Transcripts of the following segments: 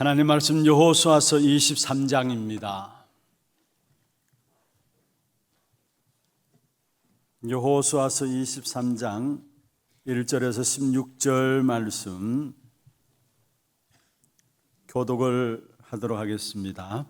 하나님 말씀 여호수아서 23장입니다. 여호수아서 23장 1절에서 16절 말씀 교독을 하도록 하겠습니다.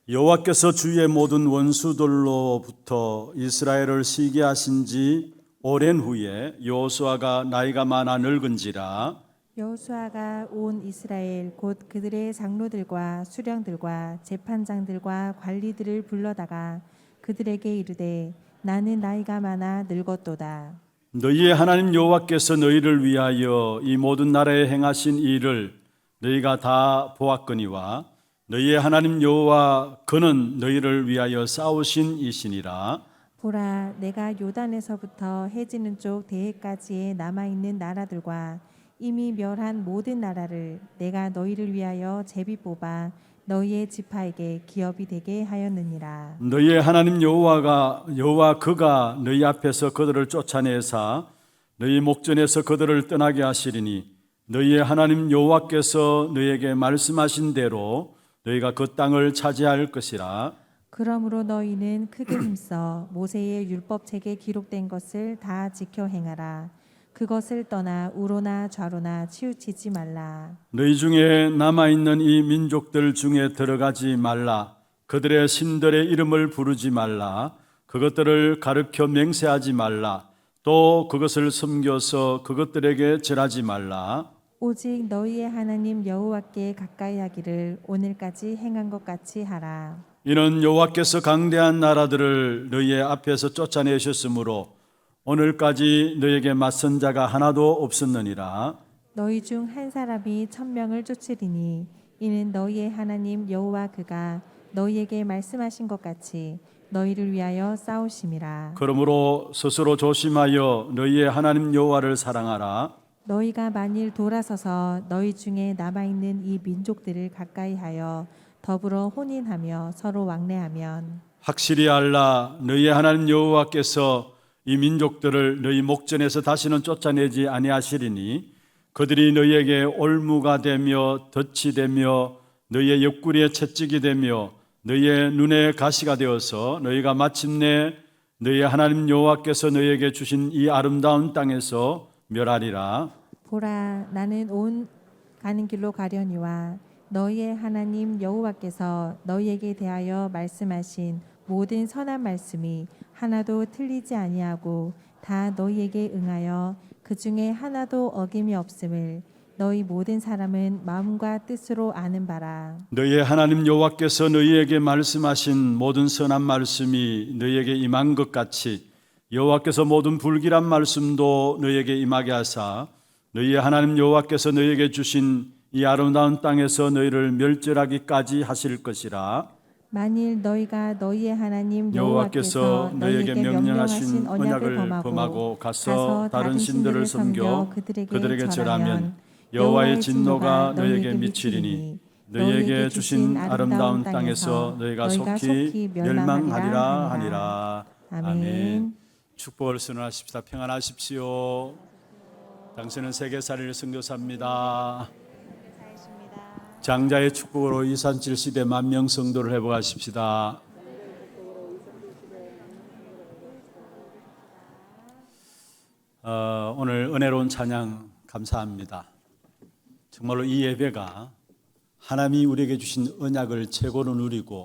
여호와께서 주의 모든 원수들로부터 이스라엘을 시기하신 지 오랜 후에 여호수아가 나이가 많아 늙은지라 여호수아가 온 이스라엘 곧 그들의 장로들과 수령들과 재판장들과 관리들을 불러다가 그들에게 이르되 나는 나이가 많아 늙었도다. 너희의 하나님 여호와께서 너희를 위하여 이 모든 나라에 행하신 일을 너희가 다 보았거니와 너희의 하나님 여호와 그는 너희를 위하여 싸우신 이시니라. 보라, 내가 요단에서부터 해지는 쪽 대해까지에 남아있는 나라들과 이미 멸한 모든 나라를 내가 너희를 위하여 제비 뽑아 너희의 지파에게 기업이 되게 하였느니라. 너희의 하나님 여호와 그가 너희 앞에서 그들을 쫓아내사 너희 목전에서 그들을 떠나게 하시리니 너희의 하나님 여호와께서 너희에게 말씀하신 대로 너희가 그 땅을 차지할 것이라. 그러므로 너희는 크게 힘써 모세의 율법책에 기록된 것을 다 지켜 행하라. 그것을 떠나 우로나 좌로나 치우치지 말라. 너희 중에 남아있는 이 민족들 중에 들어가지 말라. 그들의 신들의 이름을 부르지 말라. 그것들을 가르쳐 맹세하지 말라. 또 그것을 섬겨서 그것들에게 절하지 말라. 오직 너희의 하나님 여호와께 가까이 하기를 오늘까지 행한 것 같이 하라. 이는 여호와께서 강대한 나라들을 너희의 앞에서 쫓아내셨으므로 오늘까지 너희에게 맞선 자가 하나도 없었느니라. 너희 중 한 사람이 1000명을 쫓으리니 이는 너희의 하나님 여호와 그가 너희에게 말씀하신 것 같이 너희를 위하여 싸우심이라. 그러므로 스스로 조심하여 너희의 하나님 여호와를 사랑하라. 너희가 만일 돌아서서 너희 중에 남아있는 이 민족들을 가까이 하여 더불어 혼인하며 서로 왕래하면 확실히 알라. 너희의 하나님 여호와께서 이 민족들을 너희 목전에서 다시는 쫓아내지 아니하시리니 그들이 너희에게 올무가 되며 덫이 되며 너희의 옆구리에 채찍이 되며 너희의 눈에 가시가 되어서 너희가 마침내 너희의 하나님 여호와께서 너희에게 주신 이 아름다운 땅에서 멸하리라. 보라, 나는 온 가는 길로 가려니와 너희의 하나님 여호와께서 너희에게 대하여 말씀하신 모든 선한 말씀이 하나도 틀리지 아니하고 다 너희에게 응하여 그 중에 하나도 어김이 없음을 너희 모든 사람은 마음과 뜻으로 아는 바라. 너희의 하나님 여호와께서 너희에게 말씀하신 모든 선한 말씀이 너희에게 임한 것 같이 여호와께서 모든 불길한 말씀도 너희에게 임하게 하사 너희의 하나님 여호와께서 너희에게 주신 이 아름다운 땅에서 너희를 멸절하기까지 하실 것이라. 만일 너희가 너희의 하나님 여호와께서 너희에게 명령하신 언약을 범하고 가서 다른 신들을 섬겨 그들에게 절하면 여호와의 진노가 너희에게 미치리니 너희에게 주신 아름다운 땅에서 너희가 속히 멸망하리라 하니라. 아멘. 축복을 선언하십시다. 평안하십시오. 당신은 세계살이를 선교사입니다. 장자의 축복으로 237시대 만명 성도를 회복하십시다. 오늘 은혜로운 찬양 감사합니다. 정말로 이 예배가 하나님이 우리에게 주신 언약을 최고로 누리고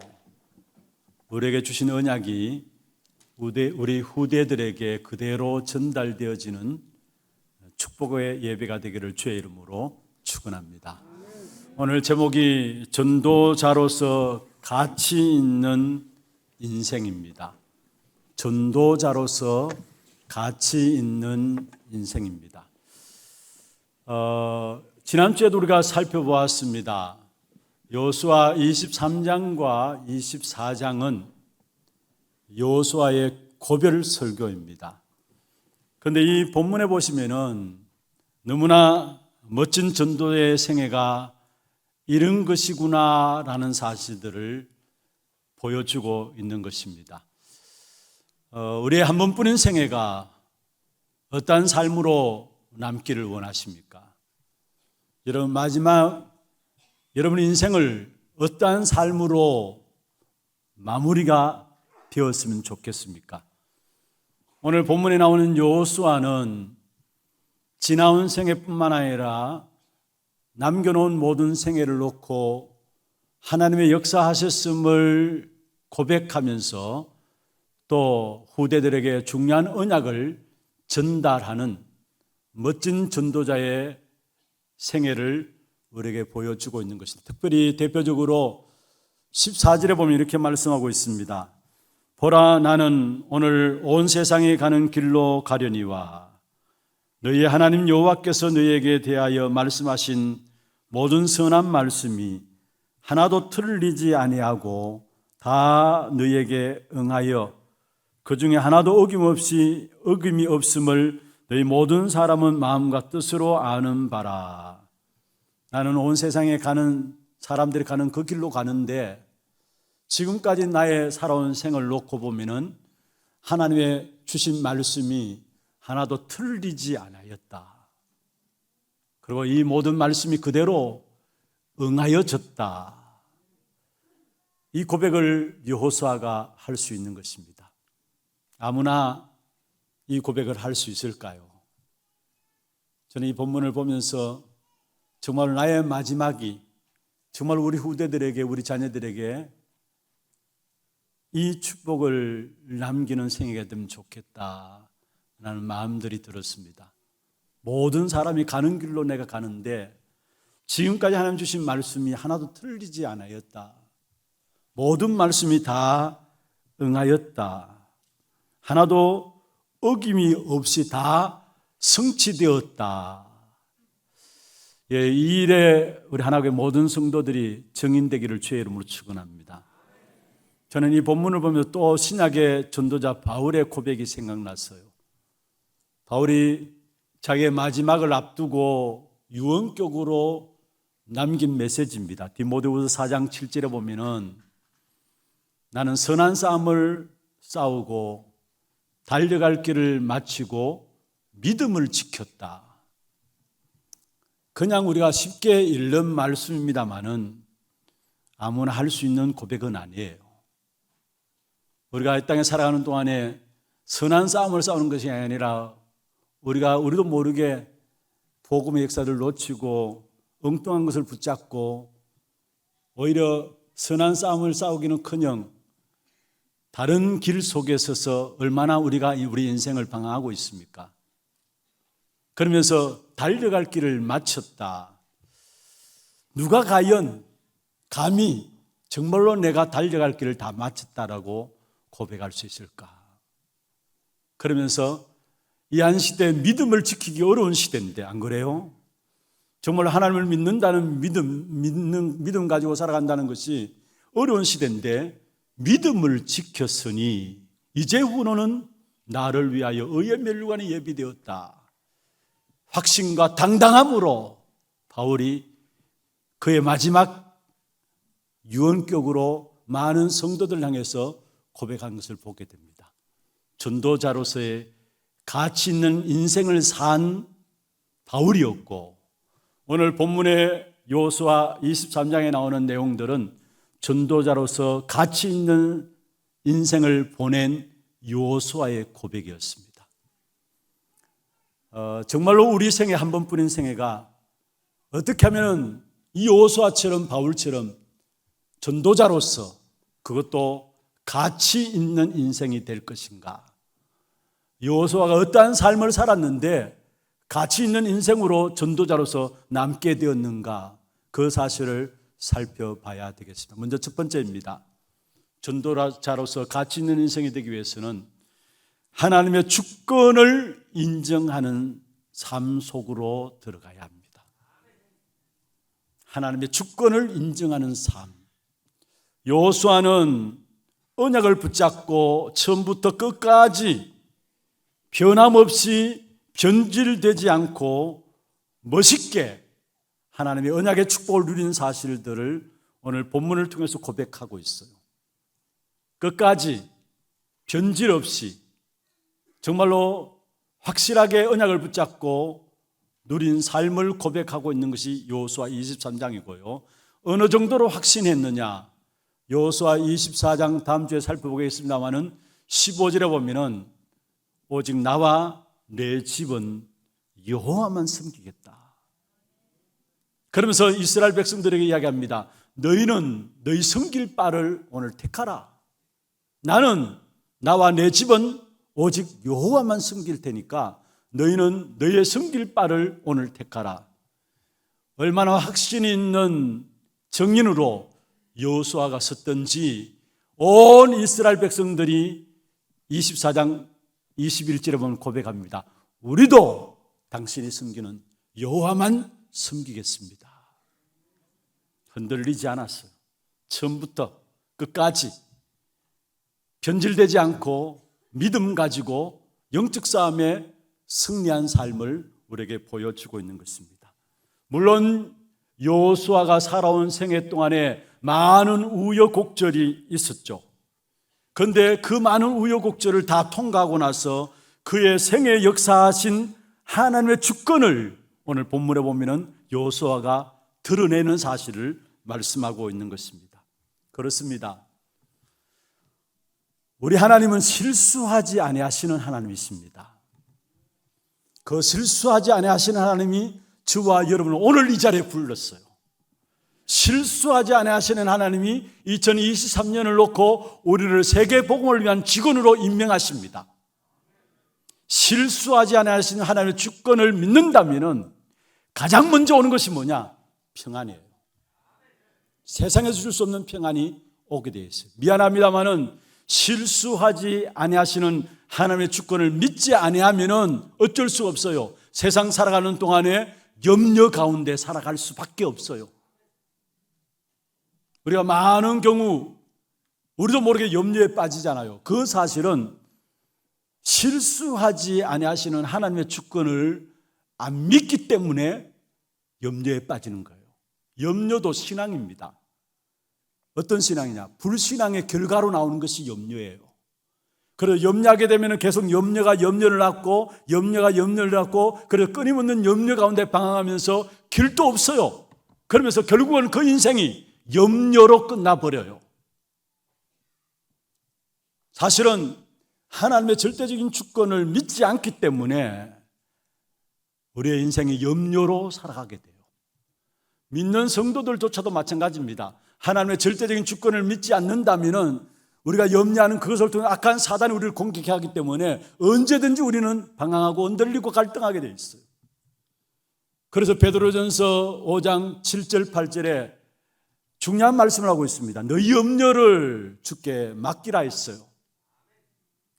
우리에게 주신 언약이 우리 후대들에게 그대로 전달되어지는 축복의 예배가 되기를 주의 이름으로 축원합니다. 오늘 제목이 전도자로서 가치 있는 인생입니다. 전도자로서 가치 있는 인생입니다. 지난주에도 우리가 살펴보았습니다. 여호수아 23장과 24장은 여호수아의 고별 설교입니다. 그런데 이 본문에 보시면은 너무나 멋진 전도의 생애가 이런 것이구나라는 사실들을 보여주고 있는 것입니다. 우리의 한 번뿐인 생애가 어떠한 삶으로 남기를 원하십니까? 여러분, 마지막 여러분의 인생을 어떠한 삶으로 마무리가 되었으면 좋겠습니까? 오늘 본문에 나오는 여호수아는 지나온 생애뿐만 아니라 남겨놓은 모든 생애를 놓고 하나님의 역사하셨음을 고백하면서 또 후대들에게 중요한 언약을 전달하는 멋진 전도자의 생애를 우리에게 보여주고 있는 것입니다. 특별히 대표적으로 14절에 보면 이렇게 말씀하고 있습니다. 보라, 나는 오늘 온 세상에 가는 길로 가려니와 너희의 하나님 여호와께서 너희에게 대하여 말씀하신 모든 선한 말씀이 하나도 틀리지 아니하고 다 너희에게 응하여 그 중에 하나도 어김이 없음을 너희 모든 사람은 마음과 뜻으로 아는 바라. 나는 온 세상에 가는 사람들이 가는 그 길로 가는데 지금까지 나의 살아온 생을 놓고 보면은 하나님의 주신 말씀이 하나도 틀리지 않았다. 그리고 이 모든 말씀이 그대로 응하여졌다. 이 고백을 여호수아가 할 수 있는 것입니다. 아무나 이 고백을 할 수 있을까요? 저는 이 본문을 보면서 정말 나의 마지막이 정말 우리 후대들에게, 우리 자녀들에게 이 축복을 남기는 생애가 되면 좋겠다라는 마음들이 들었습니다. 모든 사람이 가는 길로 내가 가는데 지금까지 하나님 주신 말씀이 하나도 틀리지 않았다. 모든 말씀이 다 응하였다. 하나도 어김이 없이 다 성취되었다. 예, 이 일에 우리 하나교회 모든 성도들이 증인되기를 주의 이름으로 축원합니다. 저는 이 본문을 보면서 또 신약의 전도자 바울의 고백이 생각났어요. 바울이 자기의 마지막을 앞두고 유언격으로 남긴 메시지입니다. 디모데후서 4장 7절에 보면은 나는 선한 싸움을 싸우고 달려갈 길을 마치고 믿음을 지켰다. 그냥 우리가 쉽게 읽는 말씀입니다만은 아무나 할 수 있는 고백은 아니에요. 우리가 이 땅에 살아가는 동안에 선한 싸움을 싸우는 것이 아니라 우리도 모르게 복음의 역사를 놓치고 엉뚱한 것을 붙잡고 오히려 선한 싸움을 싸우기는커녕 다른 길 속에 서서 얼마나 우리가 우리 인생을 방황하고 있습니까? 그러면서 달려갈 길을 마쳤다. 누가 과연 감히 정말로 내가 달려갈 길을 다 마쳤다라고 고백할 수 있을까? 그러면서 이 한 시대 믿음을 지키기 어려운 시대인데 안 그래요? 정말 하나님을 믿는다는 믿음 가지고 살아간다는 것이 어려운 시대인데 믿음을 지켰으니 이제후로는 나를 위하여 의의 멸류관이 예비되었다. 확신과 당당함으로 바울이 그의 마지막 유언격으로 많은 성도들 향해서 고백한 것을 보게 됩니다. 전도자로서의 가치 있는 인생을 산 바울이었고 오늘 본문의 여호수아 23장에 나오는 내용들은 전도자로서 가치 있는 인생을 보낸 여호수아의 고백이었습니다. 정말로 우리 생애 한 번뿐인 생애가 어떻게 하면 이 여호수아처럼 바울처럼 전도자로서 그것도 가치 있는 인생이 될 것인가? 여호수아가 어떠한 삶을 살았는데 가치 있는 인생으로 전도자로서 남게 되었는가? 그 사실을 살펴봐야 되겠습니다. 먼저 첫 번째입니다. 전도자로서 가치 있는 인생이 되기 위해서는 하나님의 주권을 인정하는 삶 속으로 들어가야 합니다. 하나님의 주권을 인정하는 삶. 여호수아는 언약을 붙잡고 처음부터 끝까지 변함없이 변질되지 않고 멋있게 하나님의 언약의 축복을 누린 사실들을 오늘 본문을 통해서 고백하고 있어요. 끝까지 변질 없이 정말로 확실하게 언약을 붙잡고 누린 삶을 고백하고 있는 것이 여호수아 23장이고요. 어느 정도로 확신했느냐? 여호수아 24장 다음 주에 살펴보겠습니다마는 15절에 보면은 오직 나와 내 집은 여호와만 섬기겠다. 그러면서 이스라엘 백성들에게 이야기합니다. 너희는 너희 섬길 바를 오늘 택하라. 나는 나와 내 집은 오직 여호와만 섬길 테니까 너희는 너희의 섬길 바를 오늘 택하라. 얼마나 확신이 있는 정인으로 여호수아가 섰던지 온 이스라엘 백성들이 24장 21절에 보면 고백합니다. 우리도 당신이 섬기는 여호와만 섬기겠습니다. 흔들리지 않았어요. 처음부터 끝까지 변질되지 않고 믿음 가지고 영적 싸움에 승리한 삶을 우리에게 보여주고 있는 것입니다. 물론 여호수아가 살아온 생애 동안에 많은 우여곡절이 있었죠. 그런데 그 많은 우여곡절을 다 통과하고 나서 그의 생애 역사하신 하나님의 주권을 오늘 본문에 보면은 여호수아가 드러내는 사실을 말씀하고 있는 것입니다. 그렇습니다. 우리 하나님은 실수하지 아니하시는 하나님이십니다. 그 실수하지 아니하시는 하나님이 저와 여러분을 오늘 이 자리에 불렀어요. 실수하지 아니하시는 하나님이 2023년을 놓고 우리를 세계 복음을 위한 직원으로 임명하십니다. 실수하지 아니하시는 하나님의 주권을 믿는다면은 가장 먼저 오는 것이 뭐냐? 평안이에요. 세상에서 줄 수 없는 평안이 오게 되어 있어요. 미안합니다마는 실수하지 아니하시는 하나님의 주권을 믿지 아니하면은 어쩔 수 없어요. 세상 살아가는 동안에 염려 가운데 살아갈 수밖에 없어요. 우리가 많은 경우 우리도 모르게 염려에 빠지잖아요. 그 사실은 실수하지 아니하시는 하나님의 주권을 안 믿기 때문에 염려에 빠지는 거예요. 염려도 신앙입니다. 어떤 신앙이냐? 불신앙의 결과로 나오는 것이 염려예요. 그래서 염려하게 되면 계속 염려가 염려를 낳고 염려가 염려를 낳고 그래서 끊임없는 염려 가운데 방황하면서 길도 없어요. 그러면서 결국은 그 인생이 염려로 끝나버려요. 사실은 하나님의 절대적인 주권을 믿지 않기 때문에 우리의 인생이 염려로 살아가게 돼요. 믿는 성도들조차도 마찬가지입니다. 하나님의 절대적인 주권을 믿지 않는다면 우리가 염려하는 그것을 통해 악한 사단이 우리를 공격하기 때문에 언제든지 우리는 방황하고 흔들리고 갈등하게 돼 있어요. 그래서 베드로전서 5장 7절 8절에 중요한 말씀을 하고 있습니다. 너희 염려를 주께 맡기라 했어요.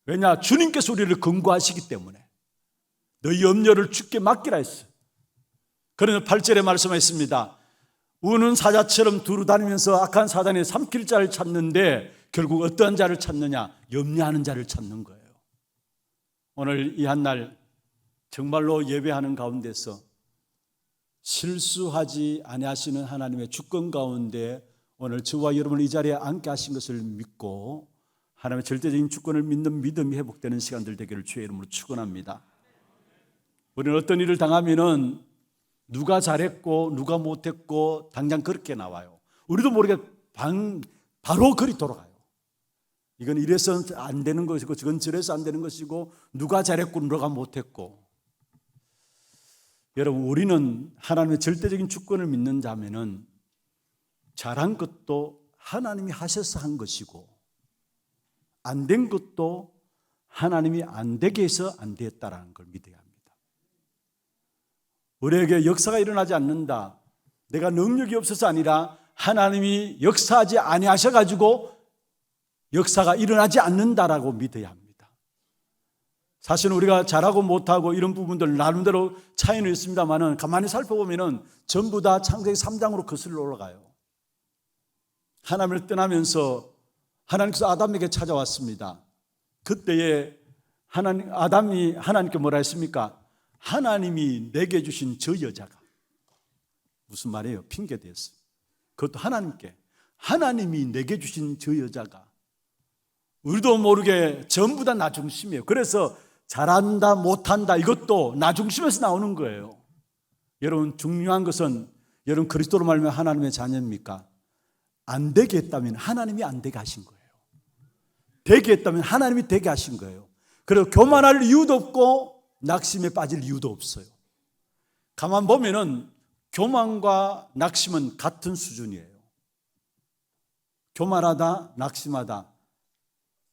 왜냐? 주님께서 우리를 권고하시기 때문에 너희 염려를 주께 맡기라 했어요. 그래서 8절에 말씀했습니다. 우는 사자처럼 두루 다니면서 악한 사단이 삼킬 자를 찾는데 결국 어떠한 자를 찾느냐? 염려하는 자를 찾는 거예요. 오늘 이 한날 정말로 예배하는 가운데서 실수하지 아니하시는 하나님의 주권 가운데 오늘 저와 여러분을 이 자리에 앉게 하신 것을 믿고 하나님의 절대적인 주권을 믿는 믿음이 회복되는 시간들 되기를 주의 이름으로 축원합니다. 우리는 어떤 일을 당하면은 누가 잘했고 누가 못했고 당장 그렇게 나와요. 우리도 모르게 바로 그리 돌아가요. 이건 이래서 안 되는 것이고 저건 저래서 안 되는 것이고 누가 잘했고 누가 못했고. 여러분, 우리는 하나님의 절대적인 주권을 믿는 자면은 잘한 것도 하나님이 하셔서 한 것이고 안 된 것도 하나님이 안 되게 해서 안 됐다라는 걸 믿어야 합니다. 우리에게 역사가 일어나지 않는다. 내가 능력이 없어서 아니라 하나님이 역사하지 아니하셔가지고 역사가 일어나지 않는다라고 믿어야 합니다. 사실은 우리가 잘하고 못하고 이런 부분들 나름대로 차이는 있습니다만은 가만히 살펴보면은 전부 다 창세기 3장으로 거슬러 올라가요. 하나님을 떠나면서 하나님께서 아담에게 찾아왔습니다. 그때에 아담이 하나님께 뭐라 했습니까? 하나님이 내게 주신 저 여자가. 무슨 말이에요? 핑계대었어요. 그것도 하나님께. 하나님이 내게 주신 저 여자가. 우리도 모르게 전부 다 나 중심이에요. 그래서 잘한다 못한다 이것도 나 중심에서 나오는 거예요. 여러분, 중요한 것은 여러분 그리스도로 말하면 하나님의 자녀입니까? 안 되게 했다면 하나님이 안 되게 하신 거예요. 되게 했다면 하나님이 되게 하신 거예요. 그리고 교만할 이유도 없고 낙심에 빠질 이유도 없어요. 가만 보면은 교만과 낙심은 같은 수준이에요. 교만하다, 낙심하다.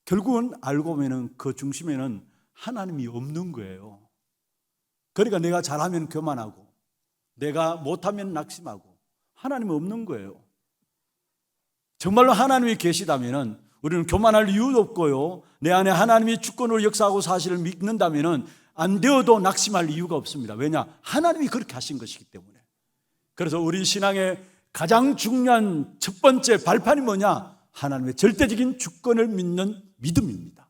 결국은 알고 보면은 그 중심에는 하나님이 없는 거예요. 그러니까 내가 잘하면 교만하고 내가 못하면 낙심하고 하나님이 없는 거예요. 정말로 하나님이 계시다면은 우리는 교만할 이유도 없고요. 내 안에 하나님이 주권으로 역사하고 사실을 믿는다면은 안 되어도 낙심할 이유가 없습니다. 왜냐? 하나님이 그렇게 하신 것이기 때문에. 그래서 우리 신앙의 가장 중요한 첫 번째 발판이 뭐냐? 하나님의 절대적인 주권을 믿는 믿음입니다.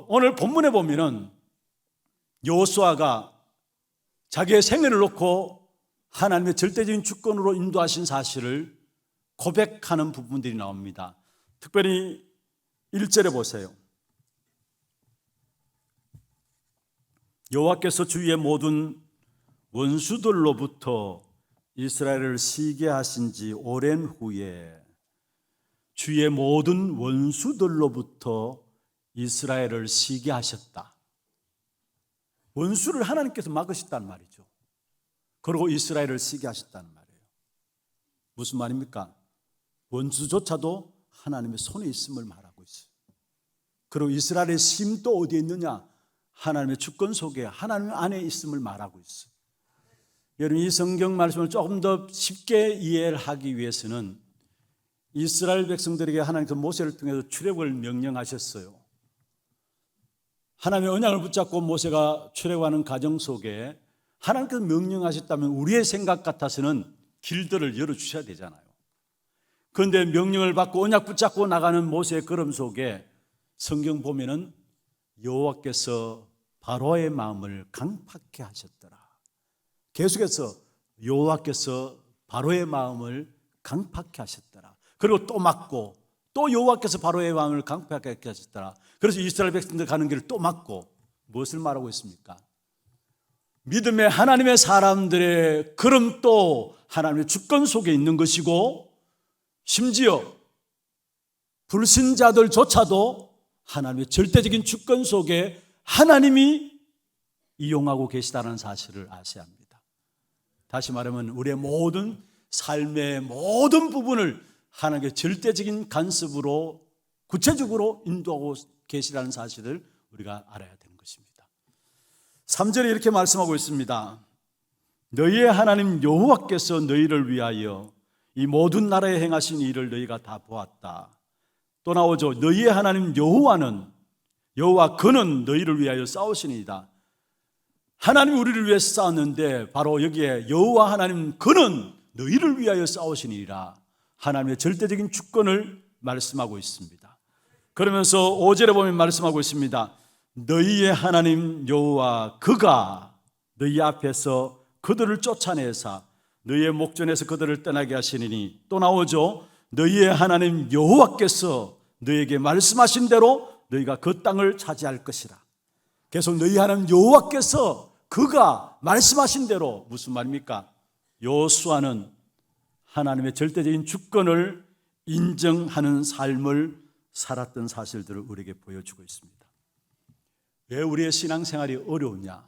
오늘 본문에 보면은 여호수아가 자기의 생애를 놓고 하나님의 절대적인 주권으로 인도하신 사실을 고백하는 부분들이 나옵니다. 특별히 1절에 보세요. 여호와께서 주위의 모든 원수들로부터 이스라엘을 시게 하신 지 오랜 후에 주위의 모든 원수들로부터 이스라엘을 시게 하셨다. 원수를 하나님께서 막으셨다는 말이죠. 그리고 이스라엘을 시게 하셨다는 말이에요. 무슨 말입니까? 원수조차도 하나님의 손에 있음을 말하고 있어요. 그리고 이스라엘의 힘도 어디에 있느냐? 하나님의 주권 속에 하나님 안에 있음을 말하고 있어요. 여러분 이 성경 말씀을 조금 더 쉽게 이해를 하기 위해서는 이스라엘 백성들에게 하나님께서 모세를 통해서 출애굽을 명령하셨어요. 하나님의 언약을 붙잡고 모세가 출애굽하는 과정 속에 하나님께서 명령하셨다면 우리의 생각 같아서는 길들을 열어주셔야 되잖아요. 그런데 명령을 받고 언약 붙잡고 나가는 모세의 걸음 속에 성경 보면은 여호와께서 바로의 마음을 강팍해 하셨더라. 계속해서 여호와께서 바로의 마음을 강팍해 하셨더라. 그리고 또 막고 또 여호와께서 바로의 마음을 강팍하게 하셨더라. 그래서 이스라엘 백성들 가는 길을 또 막고 무엇을 말하고 있습니까? 믿음의 하나님의 사람들의 걸음도 하나님의 주권 속에 있는 것이고 심지어 불신자들조차도 하나님의 절대적인 주권 속에 하나님이 이용하고 계시다는 사실을 아셔야 합니다. 다시 말하면 우리의 모든 삶의 모든 부분을 하나님의 절대적인 간섭으로 구체적으로 인도하고 계시다는 사실을 우리가 알아야 되는 것입니다. 3절에 이렇게 말씀하고 있습니다. 너희의 하나님 여호와께서 너희를 위하여 이 모든 나라에 행하신 일을 너희가 다 보았다. 또 나오죠. 너희의 하나님 여호와 그는 너희를 위하여 싸우시니이다. 하나님이 우리를 위해서 싸웠는데 바로 여기에 여호와 하나님 그는 너희를 위하여 싸우시니이다. 하나님의 절대적인 주권을 말씀하고 있습니다. 그러면서 5절에 보면 말씀하고 있습니다. 너희의 하나님 여호와 그가 너희 앞에서 그들을 쫓아내사 너희의 목전에서 그들을 떠나게 하시니니 또 나오죠. 너희의 하나님 여호와께서 너희에게 말씀하신 대로 너희가 그 땅을 차지할 것이라. 계속 너희 하나님 여호와께서 그가 말씀하신 대로 무슨 말입니까? 여호수아는 하나님의 절대적인 주권을 인정하는 삶을 살았던 사실들을 우리에게 보여주고 있습니다. 왜 우리의 신앙생활이 어려우냐?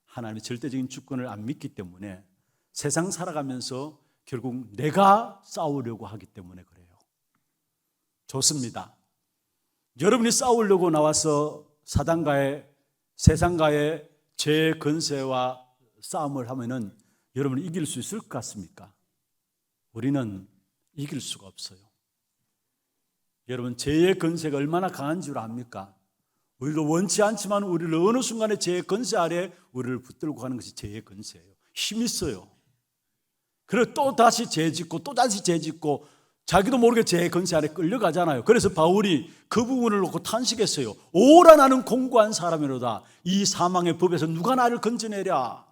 하나님의 절대적인 주권을 안 믿기 때문에 세상 살아가면서 결국 내가 싸우려고 하기 때문에 그래요. 좋습니다. 여러분이 싸우려고 나와서 사단과의 세상과의 죄의 건세와 싸움을 하면은 여러분이 이길 수 있을 것 같습니까? 우리는 이길 수가 없어요. 여러분 죄의 건세가 얼마나 강한 줄 압니까? 우리도 원치 않지만 우리를 어느 순간에 죄의 건세 아래 우리를 붙들고 가는 것이 죄의 건세예요. 힘이 있어요. 그리고 또 다시 죄 짓고 또 다시 죄 짓고 자기도 모르게 죄의 건세 아래 끌려가잖아요. 그래서 바울이 그 부분을 놓고 탄식했어요. 오라 나는 공고한 사람이로다. 이 사망의 법에서 누가 나를 건져내랴.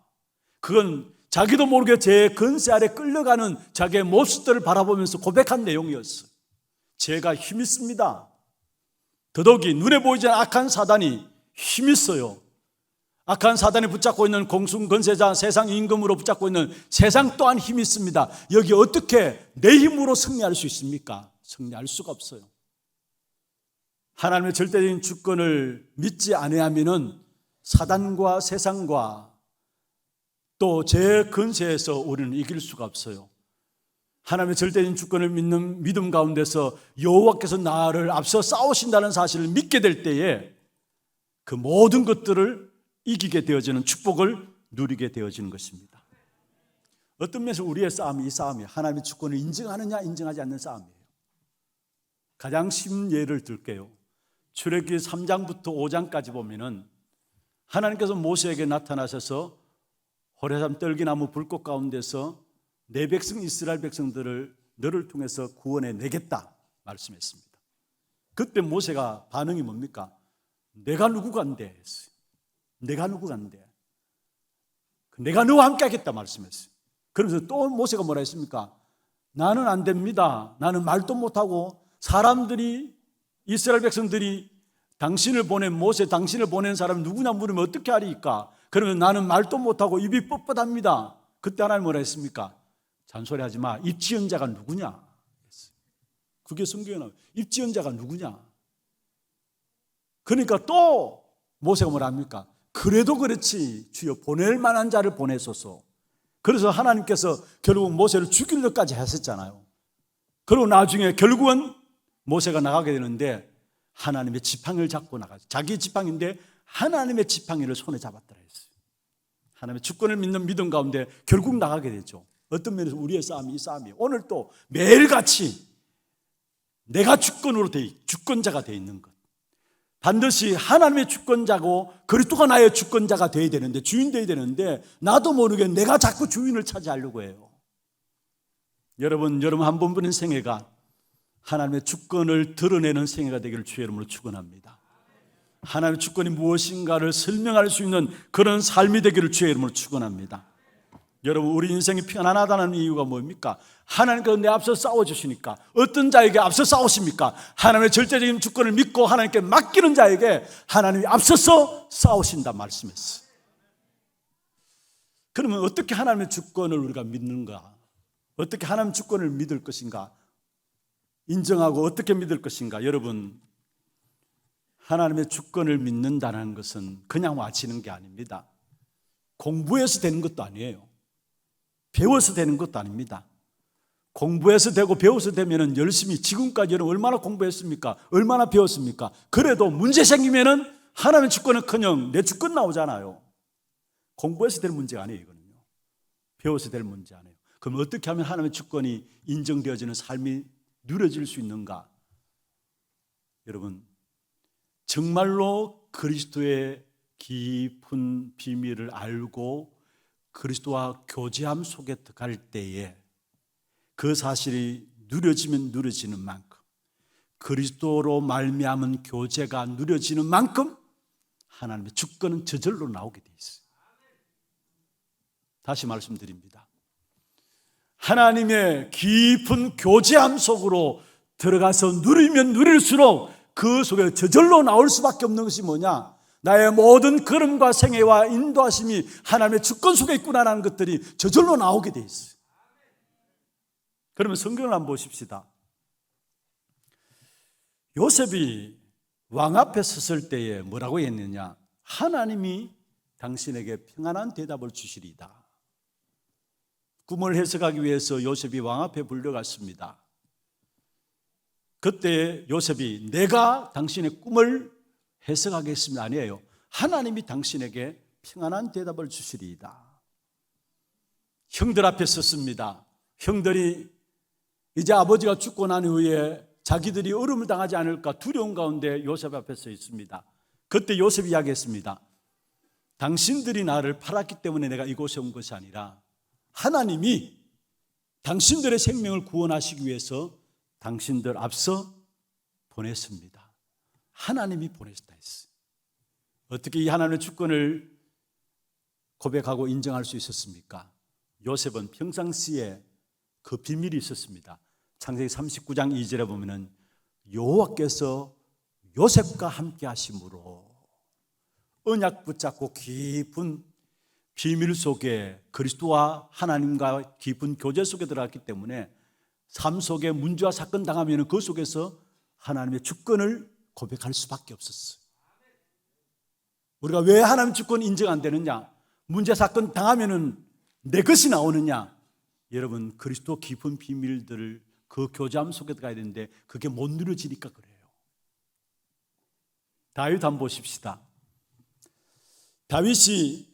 그건 자기도 모르게 죄의 건세 아래 끌려가는 자기의 모습들을 바라보면서 고백한 내용이었어요. 죄가 힘이 있습니다. 더더욱이 눈에 보이지 않는 악한 사단이 힘이 있어요. 악한 사단이 붙잡고 있는 공sun 권세자, 세상 임금으로 붙잡고 있는 세상 또한 힘이 있습니다. 여기 어떻게 내 힘으로 승리할 수 있습니까? 승리할 수가 없어요. 하나님의 절대적인 주권을 믿지 아니하면은 사단과 세상과 또 제 근세에서 우리는 이길 수가 없어요. 하나님의 절대적인 주권을 믿는 믿음 가운데서 여호와께서 나를 앞서 싸우신다는 사실을 믿게 될 때에 그 모든 것들을 이기게 되어지는 축복을 누리게 되어지는 것입니다. 어떤 면에서 우리의 싸움이 이 싸움이에요. 하나님의 주권을 인정하느냐 인정하지 않는 싸움이에요. 가장 쉬운 예를 들게요. 출애굽기 3장부터 5장까지 보면은 하나님께서 모세에게 나타나셔서 호레산 떨기나무 불꽃 가운데서 내 백성 이스라엘 백성들을 너를 통해서 구원해 내겠다 말씀했습니다. 그때 모세가 반응이 뭡니까? 내가 누구간데 했어요. 내가 누구간데? 내가 너와 함께 하겠다 말씀했어요. 그러면서 또 모세가 뭐라 했습니까? 나는 안 됩니다. 나는 말도 못하고 사람들이 이스라엘 백성들이 당신을 보낸 모세, 당신을 보낸 사람이 누구냐 물으면 어떻게 하리까? 그러면 나는 말도 못하고 입이 뻣뻣합니다. 그때 하나님 뭐라 했습니까? 잔소리하지 마. 입지은 자가 누구냐? 그게 성경에 나와요. 입지은 자가 누구냐? 그러니까 또 모세가 뭐라 합니까? 그래도 그렇지 주여 보낼 만한 자를 보내소서. 그래서 하나님께서 결국 모세를 죽이려까지 하셨잖아요. 그리고 나중에 결국은 모세가 나가게 되는데 하나님의 지팡이를 잡고 나가죠. 자기 지팡이인데 하나님의 지팡이를 손에 잡았더라 했어요. 하나님의 주권을 믿는 믿음 가운데 결국 나가게 되죠. 어떤 면에서 우리의 싸움이 이 싸움이에요. 오늘 또 매일같이 내가 주권자가 되어 있는 것. 반드시 하나님의 주권자고 그리스도가 나의 주권자가 되어야 되는데, 주인 되어야 되는데 나도 모르게 내가 자꾸 주인을 차지하려고 해요. 여러분 한 번 보는 생애가 하나님의 주권을 드러내는 생애가 되기를 주의 이름으로 축원합니다. 하나님의 주권이 무엇인가를 설명할 수 있는 그런 삶이 되기를 주의 이름으로 축원합니다. 여러분 우리 인생이 편안하다는 이유가 뭡니까? 하나님께서 내 앞서 싸워주시니까. 어떤 자에게 앞서 싸우십니까? 하나님의 절대적인 주권을 믿고 하나님께 맡기는 자에게 하나님이 앞서서 싸우신다 말씀했어요. 그러면 어떻게 하나님의 주권을 우리가 믿는가? 어떻게 하나님의 주권을 믿을 것인가? 인정하고 어떻게 믿을 것인가? 여러분 하나님의 주권을 믿는다는 것은 그냥 와지는 게 아닙니다. 공부해서 되는 것도 아니에요. 배워서 되는 것도 아닙니다. 공부해서 되고 배워서 되면은 열심히, 지금까지 여러분 얼마나 공부했습니까? 얼마나 배웠습니까? 그래도 문제 생기면은 하나님의 주권은커녕 내 주권 나오잖아요. 공부해서 될 문제가 아니에요, 이거는요. 배워서 될 문제 아니에요. 그럼 어떻게 하면 하나님의 주권이 인정되어지는 삶이 누려질 수 있는가? 여러분 정말로 그리스도의 깊은 비밀을 알고 그리스도와 교제함 속에 들어갈 때에 그 사실이 누려지면 누려지는 만큼, 그리스도로 말미암은 교제가 누려지는 만큼 하나님의 주권은 저절로 나오게 돼 있어요. 다시 말씀드립니다. 하나님의 깊은 교제함 속으로 들어가서 누리면 누릴수록 그 속에 저절로 나올 수밖에 없는 것이 뭐냐? 나의 모든 걸음과 생애와 인도하심이 하나님의 주권 속에 있구나라는 것들이 저절로 나오게 돼 있어요. 그러면 성경을 한번 보십시다. 요셉이 왕 앞에 섰을 때에 뭐라고 했느냐? 하나님이 당신에게 평안한 대답을 주시리이다. 꿈을 해석하기 위해서 요셉이 왕 앞에 불려갔습니다. 그때 요셉이 내가 당신의 꿈을 해석하겠습니다 아니에요. 하나님이 당신에게 평안한 대답을 주시리이다. 형들 앞에 섰습니다. 형들이 이제 아버지가 죽고 난 후에 자기들이 어려움을 당하지 않을까 두려운 가운데 요셉 앞에 서 있습니다. 그때 요셉이 이야기했습니다. 당신들이 나를 팔았기 때문에 내가 이곳에 온 것이 아니라 하나님이 당신들의 생명을 구원하시기 위해서 당신들 앞서 보냈습니다. 하나님이 보내셨다 했어요. 어떻게 이 하나님의 주권을 고백하고 인정할 수 있었습니까? 요셉은 평상시에 그 비밀이 있었습니다. 창세기 39장 2절에 보면은 여호와께서 요셉과 함께 하심으로 언약 붙잡고 깊은 비밀 속에 그리스도와 하나님과 깊은 교제 속에 들어갔기 때문에 삶 속에 문제와 사건 당하면 그 속에서 하나님의 주권을 고백할 수밖에 없었어요. 우리가 왜 하나님 주권 인정 안 되느냐? 문제 사건 당하면 내 것이 나오느냐? 여러분, 그리스도 깊은 비밀들을 그 교제함 속에 들어가야 되는데 그게 못 누려지니까 그래요. 다윗 한번 보십시다. 다윗이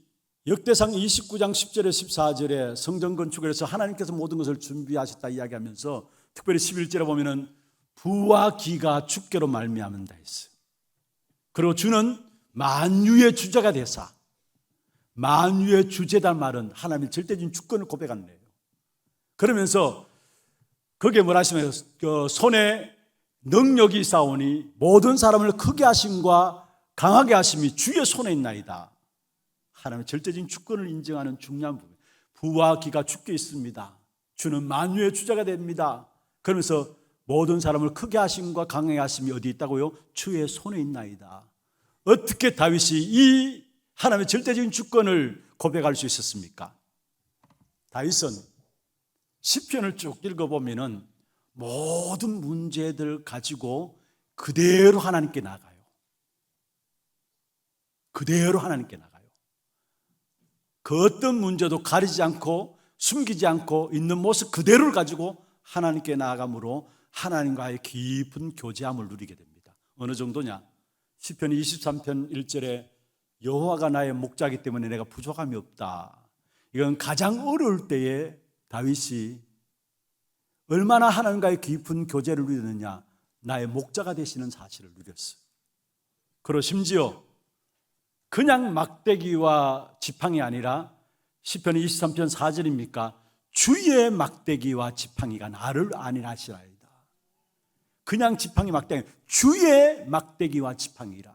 역대상 29장 10절에 14절에 성전 건축을 해서 하나님께서 모든 것을 준비하셨다 이야기하면서 특별히 11절에 보면은 부와 기가 주께로 말미암는다 했어요. 그리고 주는 만유의 주자가 되사, 만유의 주제단 말은 하나님의 절대적인 주권을 고백하는 거예요. 그러면서 거기에 뭐라 하시면 그 손에 능력이 있사오니 모든 사람을 크게 하심과 강하게 하심이 주의 손에 있나이다. 하나님의 절대적인 주권을 인정하는 중요한 부분. 부와 기가 주께 있습니다. 주는 만유의 주자가 됩니다. 그러면서 모든 사람을 크게 하심과 강하게 하심이 어디 있다고요? 주의 손에 있나이다. 어떻게 다윗이 이 하나님의 절대적인 주권을 고백할 수 있었습니까? 다윗은 시편을 쭉 읽어보면은 모든 문제들 가지고 그대로 하나님께 나가요. 그대로 하나님께 나가요. 그 어떤 문제도 가리지 않고 숨기지 않고 있는 모습 그대로를 가지고 하나님께 나아감으로 하나님과의 깊은 교제함을 누리게 됩니다. 어느 정도냐? 시편 23편 1절에 여호와가 나의 목자이기 때문에 내가 부족함이 없다. 이건 가장 어려울 때에 다윗이 얼마나 하나님과의 깊은 교제를 누리느냐, 나의 목자가 되시는 사실을 누렸어요. 그리고 심지어 그냥 막대기와 지팡이 아니라 시편 23편 4절입니까? 주의 막대기와 지팡이가 나를 안위하시라이다. 그냥 지팡이 막대기, 주의 막대기와 지팡이라.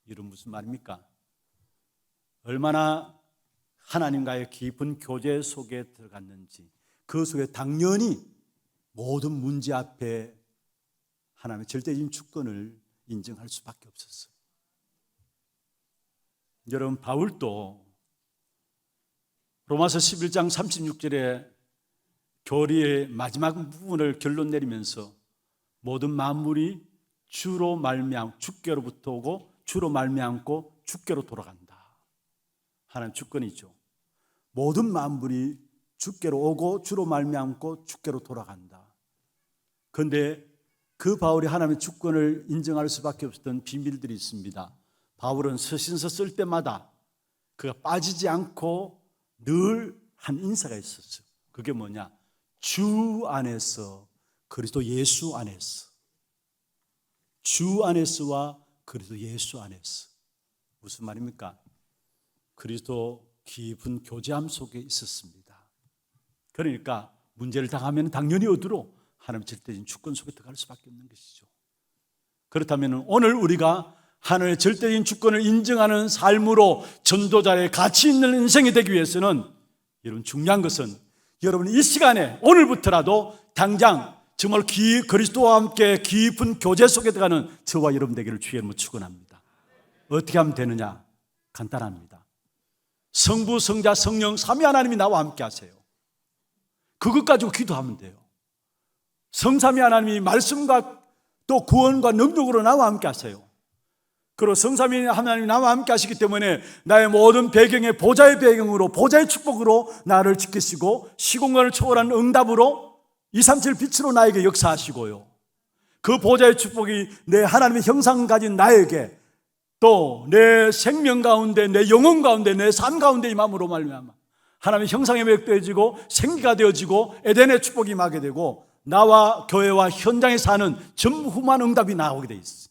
이런 무슨 말입니까? 얼마나 하나님과의 깊은 교제 속에 들어갔는지, 그 속에 당연히 모든 문제 앞에 하나님의 절대적인 주권을 인정할 수밖에 없었어요. 여러분, 바울도 로마서 11장 36절에 교리의 마지막 부분을 결론 내리면서 모든 만물이 주로 말미암 주께로부터 오고 주로 말미암고 주께로 돌아간다. 하나님 주권이죠. 모든 만물이 주께로 오고 주로 말미암고 주께로 돌아간다. 그런데 그 바울이 하나님의 주권을 인정할 수밖에 없었던 비밀들이 있습니다. 바울은 서신서 쓸 때마다 그가 빠지지 않고 늘 한 인사가 있었어요. 그게 뭐냐? 주 안에서, 그리스도 예수 안에서. 주 안에서와 그리스도 예수 안에서. 무슨 말입니까? 그리스도 깊은 교제함 속에 있었습니다. 그러니까 문제를 당하면 당연히 어디로? 하나님의 절대적인 주권 속에 들어갈 수밖에 없는 것이죠. 그렇다면 오늘 우리가 하나님의 절대적인 주권을 인정하는 삶으로 전도자의 가치 있는 인생이 되기 위해서는, 여러분, 중요한 것은 여러분 이 시간에 오늘부터라도 당장 정말 그리스도와 함께 깊은 교제 속에 들어가는 저와 여러분 되기를 주의 이름으로 축원합니다. 어떻게 하면 되느냐? 간단합니다. 성부, 성자, 성령 삼위 하나님이 나와 함께 하세요. 그것 가지고 기도하면 돼요. 성삼위 하나님이 말씀과 또 구원과 능력으로 나와 함께 하세요. 그리고 성삼위 하나님이 나와 함께 하시기 때문에 나의 모든 배경의 보좌의 배경으로, 보좌의 축복으로 나를 지키시고 시공간을 초월한 응답으로 237 빛으로 나에게 역사하시고요, 그 보좌의 축복이 내 하나님의 형상 가진 나에게 또 내 생명 가운데, 내 영혼 가운데, 내 삶 가운데 임함으로 말미암아 하나님의 형상에 매혹되어지고 생기가 되어지고 에덴의 축복이 임하게 되고 나와 교회와 현장에 사는 전무후무한 응답이 나오게 돼 있어요.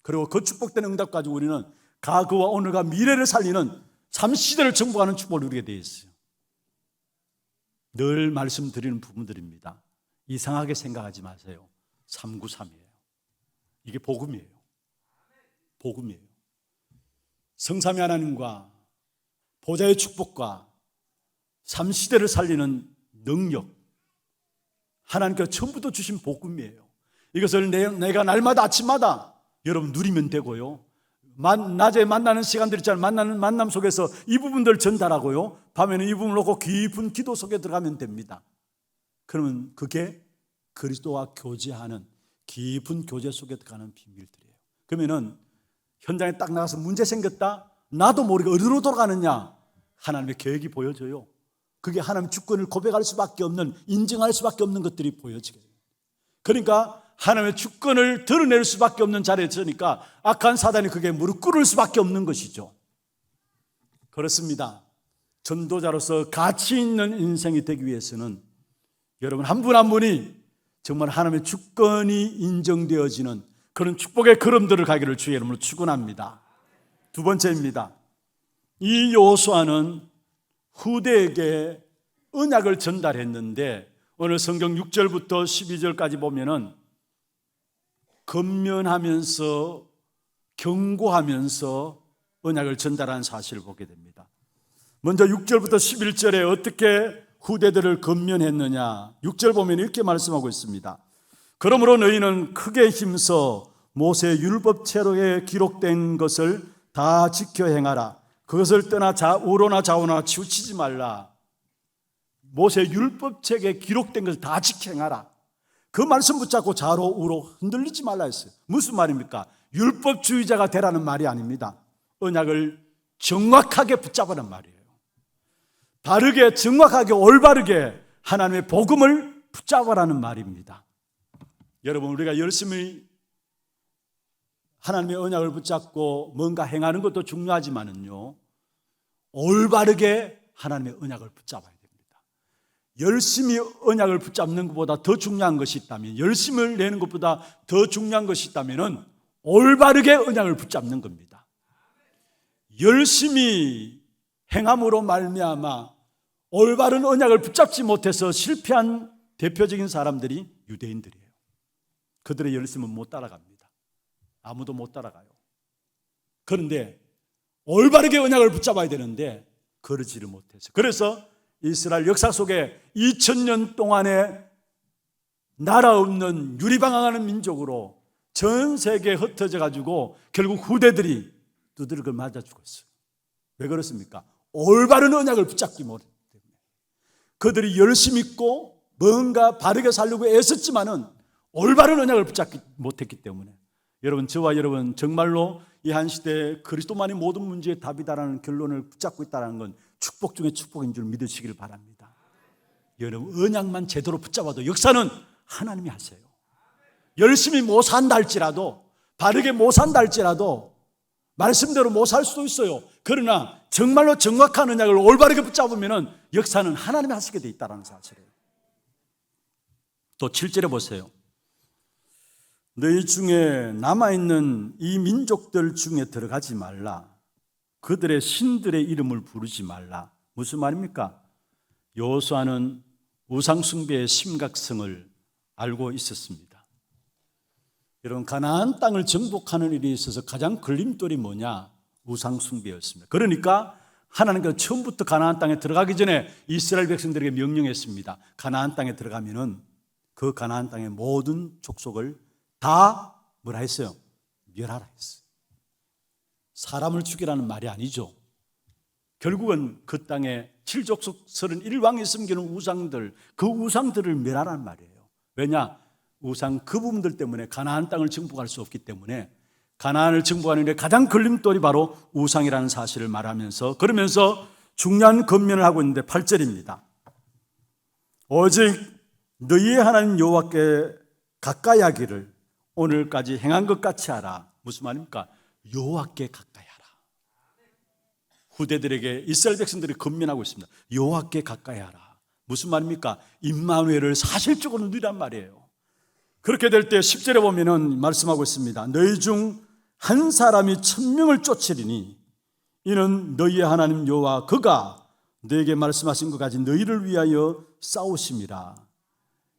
그리고 그 축복된 응답 가지고 우리는 과거와 오늘과 미래를 살리는 삶 시대를 정복하는 축복을 누리게 되어 있어요. 늘 말씀드리는 부분들입니다. 이상하게 생각하지 마세요. 393이에요. 이게 복음이에요. 복음이에요. 성삼위 하나님과 보좌의 축복과 삶 시대를 살리는 능력, 하나님께서 처음부터 주신 복음이에요. 이것을 내가 날마다 아침마다 여러분 누리면 되고요, 낮에 만나는 시간들 있잖아요. 만나는 만남 속에서 이 부분들 전달하고요. 밤에는 이 부분을 놓고 깊은 기도 속에 들어가면 됩니다. 그러면 그게 그리스도와 교제하는 깊은 교제 속에 들어가는 비밀들이에요. 그러면은 현장에 딱 나가서 문제 생겼다? 나도 모르게 어디로 돌아가느냐? 하나님의 계획이 보여져요. 그게 하나님의 주권을 고백할 수밖에 없는, 인정할 수밖에 없는 것들이 보여지게 돼요. 그러니까 하나님의 주권을 드러낼 수밖에 없는 자리에 서니까 악한 사단이 그게 무릎 꿇을 수밖에 없는 것이죠. 그렇습니다. 전도자로서 가치 있는 인생이 되기 위해서는 여러분 한 분 한 분이 정말 하나님의 주권이 인정되어지는 그런 축복의 걸음들을 가기를 주의 이름으로 축원합니다. 두 번째입니다. 이 여호수아는 후대에게 언약을 전달했는데 오늘 성경 6절부터 12절까지 보면은 권면하면서 경고하면서 언약을 전달한 사실을 보게 됩니다. 먼저 6절부터 11절에 어떻게 후대들을 권면했느냐. 6절 보면 이렇게 말씀하고 있습니다. 그러므로 너희는 크게 힘써 모세 율법책에 기록된 것을 다 지켜 행하라. 그것을 떠나 우로나 좌우나 치우치지 말라. 모세 율법책에 기록된 것을 다 지켜 행하라. 그 말씀 붙잡고 좌로 우로 흔들리지 말라 했어요. 무슨 말입니까? 율법주의자가 되라는 말이 아닙니다. 언약을 정확하게 붙잡으라는 말이에요. 바르게 정확하게 올바르게 하나님의 복음을 붙잡으라는 말입니다. 여러분 우리가 열심히 하나님의 언약을 붙잡고 뭔가 행하는 것도 중요하지만은요, 올바르게 하나님의 언약을 붙잡아야 됩니다. 열심히 언약을 붙잡는 것보다 더 중요한 것이 있다면, 열심을 내는 것보다 더 중요한 것이 있다면 올바르게 언약을 붙잡는 겁니다. 열심히 행함으로 말미암아 올바른 언약을 붙잡지 못해서 실패한 대표적인 사람들이 유대인들이에요. 그들의 열심은 못 따라갑니다. 아무도 못 따라가요. 그런데 올바르게 언약을 붙잡아야 되는데 그러지를 못해서, 그래서 이스라엘 역사 속에 2000년 동안에 나라 없는 유리방황하는 민족으로 전 세계에 흩어져 가지고 결국 후대들이 두들겨 맞아 죽었어요. 왜 그렇습니까? 올바른 언약을 붙잡기 못했기 때문에. 그들이 열심히 있고 뭔가 바르게 살려고 애썼지만은 올바른 언약을 붙잡기 못했기 때문에. 여러분, 저와 여러분 정말로 이 한 시대에 그리스도만이 모든 문제의 답이다라는 결론을 붙잡고 있다는 건 축복 중에 축복인 줄 믿으시길 바랍니다. 여러분, 언약만 제대로 붙잡아도 역사는 하나님이 하세요. 열심히 못 산다 할지라도, 바르게 못 산다 할지라도 말씀대로 못 살 수도 있어요. 그러나 정말로 정확한 언약을 올바르게 붙잡으면 역사는 하나님이 하시게 돼 있다는 사실이에요. 또 7절에 보세요. 너희 중에 남아있는 이 민족들 중에 들어가지 말라. 그들의 신들의 이름을 부르지 말라. 무슨 말입니까? 여호수아는 우상숭배의 심각성을 알고 있었습니다. 여러분, 가나안 땅을 정복하는 일에 있어서 가장 걸림돌이 뭐냐? 우상숭배였습니다. 그러니까 하나님께서 처음부터 가나안 땅에 들어가기 전에 이스라엘 백성들에게 명령했습니다. 가나안 땅에 들어가면은 그 가나안 땅의 모든 족속을 다 뭐라 했어요? 멸하라 했어요. 사람을 죽이라는 말이 아니죠. 결국은 그 땅에 7족속 31왕이 섬기는 우상들, 그 우상들을 멸하라는 말이에요. 왜냐? 우상 그 부분들 때문에 가나안 땅을 정복할 수 없기 때문에 가나안을 정복하는 데 가장 걸림돌이 바로 우상이라는 사실을 말하면서, 그러면서 중요한 권면을 하고 있는데 8절입니다. 오직 너희의 하나님 여호와께 가까이 하기를 오늘까지 행한 것 같이 하라. 무슨 말입니까? 여호와께 가까이 하라. 후대들에게 이스라엘 백성들이 권면하고 있습니다. 여호와께 가까이 하라. 무슨 말입니까? 임마누엘을 사실적으로 누리란 말이에요. 그렇게 될 때 10절에 보면은 말씀하고 있습니다. 너희 중 한 사람이 1000명을 쫓으리니 이는 너희의 하나님 여호와 그가 너에게 말씀하신 것 같이 너희를 위하여 싸우심이라.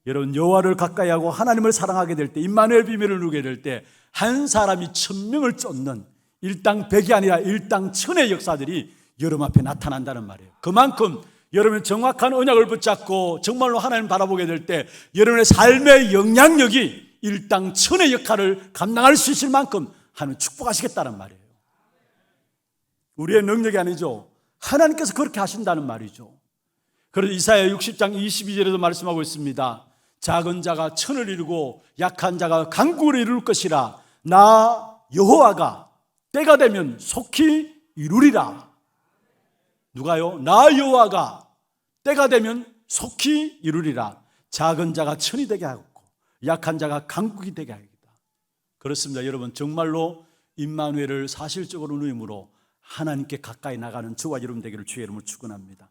여러분, 여호와를 가까이 하고 하나님을 사랑하게 될 때, 임마누엘 비밀을 누리게 될 때 한 사람이 1000명을 쫓는 일당 100이 아니라 일당 1000의 역사들이 여러분 앞에 나타난다는 말이에요. 그만큼 여러분이 정확한 언약을 붙잡고 정말로 하나님을 바라보게 될 때 여러분의 삶의 영향력이 일당 1000의 역할을 감당할 수 있을 만큼 하나님 축복하시겠다는 말이에요. 우리의 능력이 아니죠. 하나님께서 그렇게 하신다는 말이죠. 그래서 이사야 60장 22절에도 말씀하고 있습니다. 작은 자가 천을 이루고 약한 자가 강국을 이룰 것이라. 나 여호와가 때가 되면 속히 이루리라. 누가요? 나 여호와가 때가 되면 속히 이루리라. 작은 자가 천이 되게 하고 약한 자가 강국이 되게 하겠다. 그렇습니다. 여러분, 정말로 임마누엘을 사실적으로 누림으로 하나님께 가까이 나가는 저와 여러분 되기를 주의 이름으로 축원합니다.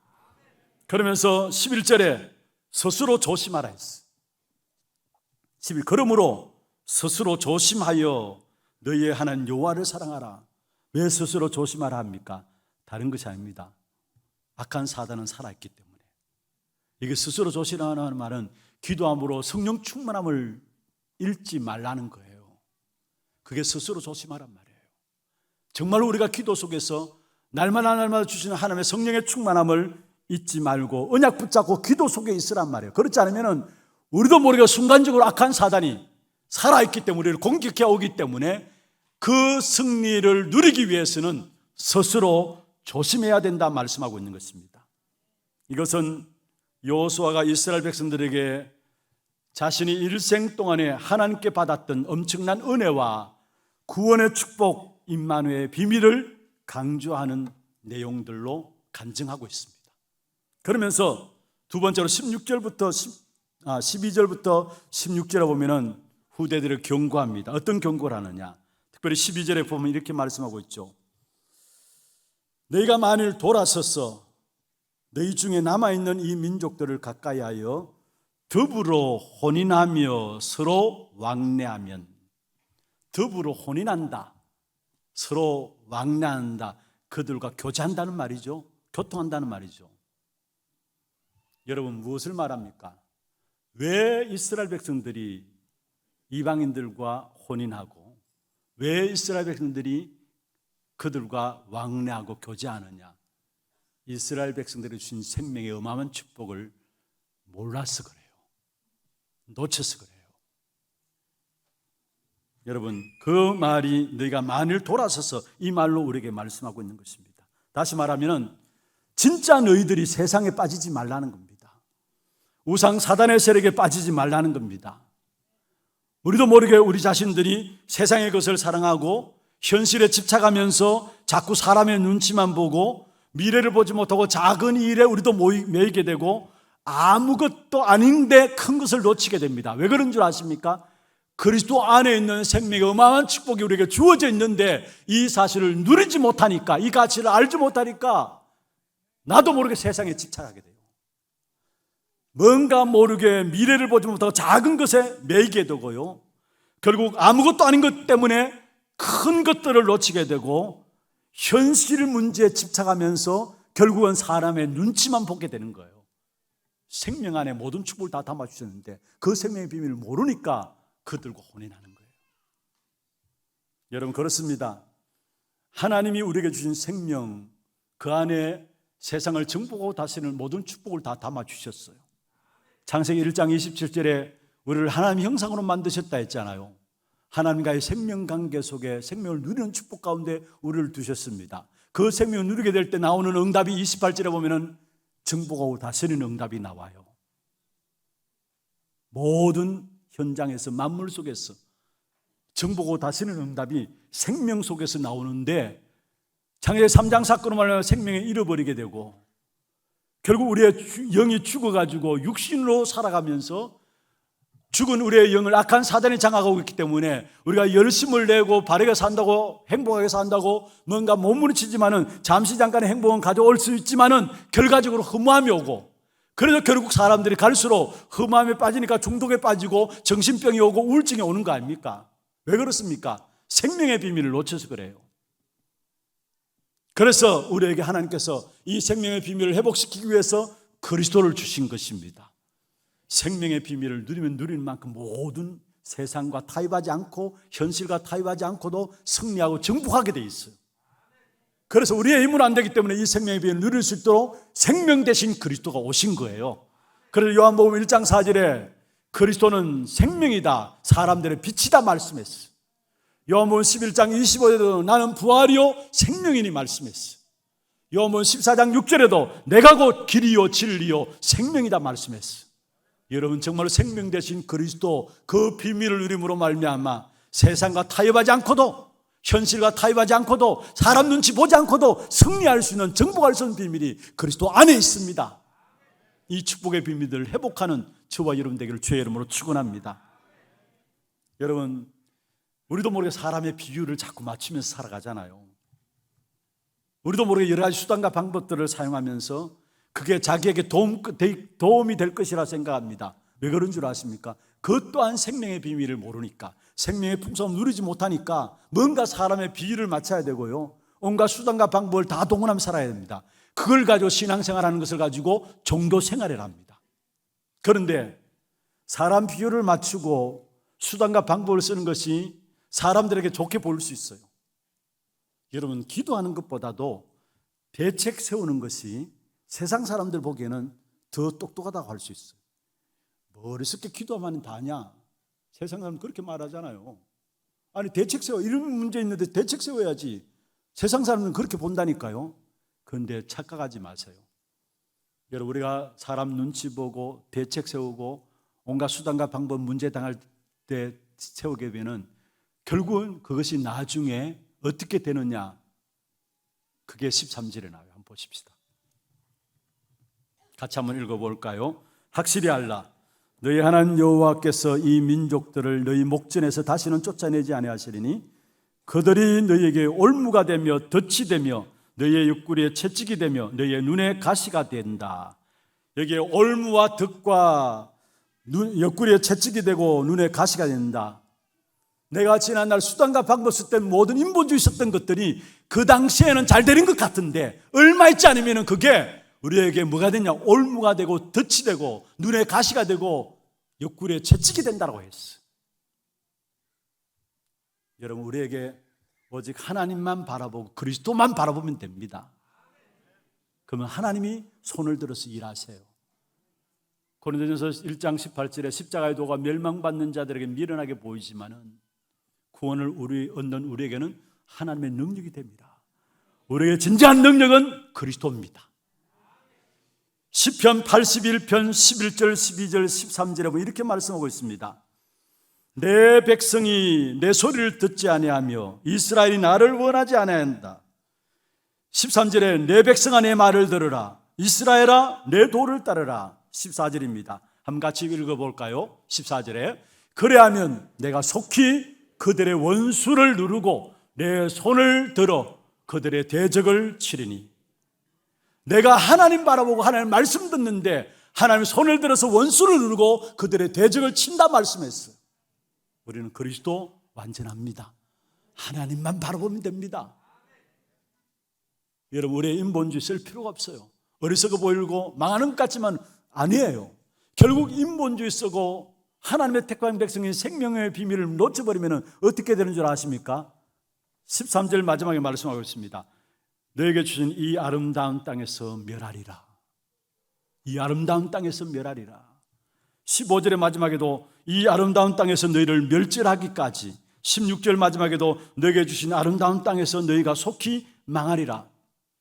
그러면서 11절에 스스로 조심하라 했어요. 11, 그러므로 스스로 조심하여 너희의 하나님 여호와를 사랑하라. 왜 스스로 조심하라 합니까? 다른 것이 아닙니다. 악한 사단은 살아있기 때문에. 이게 스스로 조심하라는 말은 기도함으로 성령 충만함을 잃지 말라는 거예요. 그게 스스로 조심하란 말이에요. 정말로 우리가 기도 속에서 날마다 주시는 하나님의 성령의 충만함을 잊지 말고 언약 붙잡고 기도 속에 있으란 말이에요. 그렇지 않으면 우리도 모르게 순간적으로 악한 사단이 살아있기 때문에 우리를 공격해 오기 때문에 그 승리를 누리기 위해서는 스스로 조심해야 된다 말씀하고 있는 것입니다. 이것은 여호수아가 이스라엘 백성들에게 자신이 일생 동안에 하나님께 받았던 엄청난 은혜와 구원의 축복, 임마누엘의 비밀을 강조하는 내용들로 간증하고 있습니다. 그러면서 두 번째로 12절부터 16절에 보면은 후대들을 경고합니다. 어떤 경고를 하느냐? 특별히 12절에 보면 이렇게 말씀하고 있죠. 너희가 만일 돌아서서 너희 중에 남아있는 이 민족들을 가까이하여 더불어 혼인하며 서로 왕래하면, 더불어 혼인한다, 서로 왕래한다, 그들과 교제한다는 말이죠. 교통한다는 말이죠. 여러분, 무엇을 말합니까? 왜 이스라엘 백성들이 이방인들과 혼인하고 왜 이스라엘 백성들이 그들과 왕래하고 교제하느냐? 이스라엘 백성들이 주신 생명의 어마어마한 축복을 몰라서 그래요. 놓쳐서 그래요. 여러분, 그 말이 너희가 만일 돌아서서 이 말로 우리에게 말씀하고 있는 것입니다. 다시 말하면 진짜 너희들이 세상에 빠지지 말라는 겁니다. 우상 사단의 세력에 빠지지 말라는 겁니다. 우리도 모르게 우리 자신들이 세상의 것을 사랑하고 현실에 집착하면서 자꾸 사람의 눈치만 보고 미래를 보지 못하고 작은 일에 우리도 매이게 되고 아무것도 아닌데 큰 것을 놓치게 됩니다. 왜 그런 줄 아십니까? 그리스도 안에 있는 생명의 어마어마한 축복이 우리에게 주어져 있는데 이 사실을 누리지 못하니까, 이 가치를 알지 못하니까 나도 모르게 세상에 집착하게 돼요. 뭔가 모르게 미래를 보지 못하고 작은 것에 매이게 되고요, 결국 아무것도 아닌 것 때문에 큰 것들을 놓치게 되고 현실 문제에 집착하면서 결국은 사람의 눈치만 보게 되는 거예요. 생명 안에 모든 축복을 다 담아주셨는데 그 생명의 비밀을 모르니까 그들과 혼인하는 거예요. 여러분, 그렇습니다. 하나님이 우리에게 주신 생명, 그 안에 세상을 정복하고 다스리는 모든 축복을 다 담아주셨어요. 창세기 1장 27절에 우리를 하나님 형상으로 만드셨다 했잖아요. 하나님과의 생명관계 속에 생명을 누리는 축복 가운데 우리를 두셨습니다. 그 생명을 누리게 될 때 나오는 응답이 28절에 보면은 정복하고 다스리는 응답이 나와요. 모든 현장에서 만물 속에서 정복하고 다스리는 응답이 생명 속에서 나오는데 창세기 3장 사건으로 말하면 생명을 잃어버리게 되고 결국 우리의 영이 죽어가지고 육신으로 살아가면서 죽은 우리의 영을 악한 사단이 장악하고 있기 때문에 우리가 열심을 내고 바르게 산다고, 행복하게 산다고 뭔가 몸부림치지만은 잠시 잠깐의 행복은 가져올 수 있지만은 결과적으로 허무함이 오고, 그래서 결국 사람들이 갈수록 허무함에 빠지니까 중독에 빠지고 정신병이 오고 우울증이 오는 거 아닙니까? 왜 그렇습니까? 생명의 비밀을 놓쳐서 그래요. 그래서 우리에게 하나님께서 이 생명의 비밀을 회복시키기 위해서 그리스도를 주신 것입니다. 생명의 비밀을 누리면 누리는 만큼 모든 세상과 타협하지 않고 현실과 타협하지 않고도 승리하고 정복하게 돼 있어요. 그래서 우리의 힘은 안 되기 때문에 이 생명의 비밀을 누릴 수 있도록 생명 대신 그리스도가 오신 거예요. 그래서 요한복음 1장 4절에 그리스도는 생명이다, 사람들의 빛이다 말씀했어요. 요한복음 11장 25절에도 나는 부활이요 생명이니 말씀했어요. 요한복음 14장 6절에도 내가 곧 길이요 진리요 생명이다 말씀했어. 여러분 정말로 생명 되신 그리스도 그 비밀을 누림으로 말미암아 세상과 타협하지 않고도, 현실과 타협하지 않고도, 사람 눈치 보지 않고도 승리할 수 있는, 정복할 수 있는 비밀이 그리스도 안에 있습니다. 이 축복의 비밀들을 회복하는 저와 여러분 되기를 주의 이름으로 축원합니다. 여러분, 우리도 모르게 사람의 비유를 자꾸 맞추면서 살아가잖아요. 우리도 모르게 여러 가지 수단과 방법들을 사용하면서 그게 자기에게 도움이 될 것이라 생각합니다. 왜 그런 줄 아십니까? 그것 또한 생명의 비밀을 모르니까, 생명의 풍성함을 누리지 못하니까 뭔가 사람의 비유를 맞춰야 되고요, 온갖 수단과 방법을 다 동원하며 살아야 됩니다. 그걸 가지고 신앙생활하는 것을 가지고 종교 생활을 합니다. 그런데 사람 비유를 맞추고 수단과 방법을 쓰는 것이 사람들에게 좋게 보일 수 있어요. 여러분, 기도하는 것보다도 대책 세우는 것이 세상 사람들 보기에는 더 똑똑하다고 할 수 있어요. 머리쉽게 기도하면 다냐? 세상 사람은 그렇게 말하잖아요. 아니, 대책 세워, 이런 문제 있는데 대책 세워야지. 세상 사람은 그렇게 본다니까요. 그런데 착각하지 마세요. 여러분, 우리가 사람 눈치 보고 대책 세우고 온갖 수단과 방법 문제 당할 때 세우게 되면 결국은 그것이 나중에 어떻게 되느냐, 그게 13절에 나와요. 한번 보십시다. 같이 한번 읽어볼까요? 확실히 알라, 너희 하나님 여호와께서 이 민족들을 너희 목전에서 다시는 쫓아내지 아니하시리니 그들이 너희에게 올무가 되며 덫이 되며 너희의 옆구리에 채찍이 되며 너희의 눈에 가시가 된다. 여기에 올무와 덫과 옆구리에 채찍이 되고 눈에 가시가 된다. 내가 지난날 수단과 방법 쓸 때 모든 인본주의 썼던 것들이 그 당시에는 잘 되는 것 같은데 얼마 있지 않으면 그게 우리에게 뭐가 되냐? 올무가 되고 덫이 되고 눈에 가시가 되고 옆구리에 채찍이 된다고 했어. 여러분, 우리에게 오직 하나님만 바라보고 그리스도만 바라보면 됩니다. 그러면 하나님이 손을 들어서 일하세요. 고린도전서 1장 18절에 십자가의 도가 멸망받는 자들에게 미련하게 보이지만은 구원을 얻는 우리에게는 하나님의 능력이 됩니다. 우리에게 진정한 능력은 그리스도입니다. 시편 81편 11절 12절 13절에 보면 이렇게 말씀하고 있습니다. 내 백성이 내 소리를 듣지 아니하며 이스라엘이 나를 원하지 아니한다. 13절에 내 백성아 내 말을 들으라, 이스라엘아 내 도를 따르라. 14절입니다. 한번 같이 읽어볼까요? 14절에 그래하면 내가 속히 그들의 원수를 누르고 내 손을 들어 그들의 대적을 치리니. 내가 하나님 바라보고 하나님 말씀 듣는데 하나님 손을 들어서 원수를 누르고 그들의 대적을 친다 말씀했어요. 우리는 그리스도 완전합니다. 하나님만 바라보면 됩니다. 여러분, 우리의 인본주의 쓸 필요가 없어요. 어리석어 보이고 망하는 것 같지만 아니에요. 결국 인본주의 쓰고 하나님의 택한 백성의 생명의 비밀을 놓쳐버리면 어떻게 되는 줄 아십니까? 13절 마지막에 말씀하고 있습니다. 너에게 주신 이 아름다운 땅에서 멸하리라. 이 아름다운 땅에서 멸하리라. 15절의 마지막에도 이 아름다운 땅에서 너희를 멸절하기까지, 16절 마지막에도 너에게 주신 아름다운 땅에서 너희가 속히 망하리라.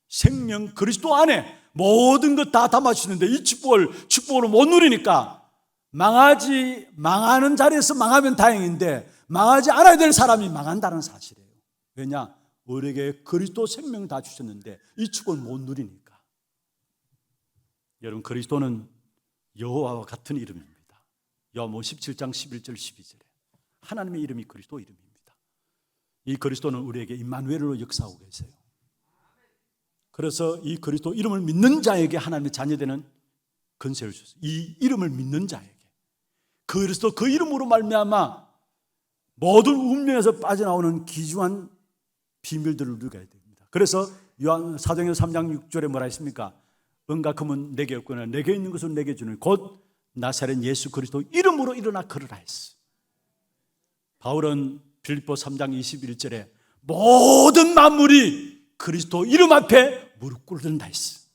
생명 그리스도 안에 모든 것 다 담아주시는데 이 축복을 못 누리니까 망하는 자리에서 망하면 다행인데 망하지 않아야 될 사람이 망한다는 사실이에요. 왜냐? 우리에게 그리스도 생명 다 주셨는데 이 축복을 못 누리니까. 여러분, 그리스도는 여호와와 같은 이름입니다. 요한복음 17장 11절 12절에 하나님의 이름이 그리스도 이름입니다. 이 그리스도는 우리에게 임마누엘로 역사하고 계세요. 그래서 이 그리스도 이름을 믿는 자에게 하나님의 자녀되는 권세를 주셨어요. 이 이름을 믿는 자에게. 그리스도 그 이름으로 말미암아 모든 운명에서 빠져나오는 귀중한 비밀들을 누려야 됩니다. 그래서 사도행전 3장 6절에 뭐라 했습니까? 은과 금은 내게 없거나 내게 있는 것은 내게 주는 곧 나사렛 예수 그리스도 이름으로 일어나 걸으라 했어. 바울은 빌립보 3장 21절에 모든 만물이 그리스도 이름 앞에 무릎 꿇는다 했어.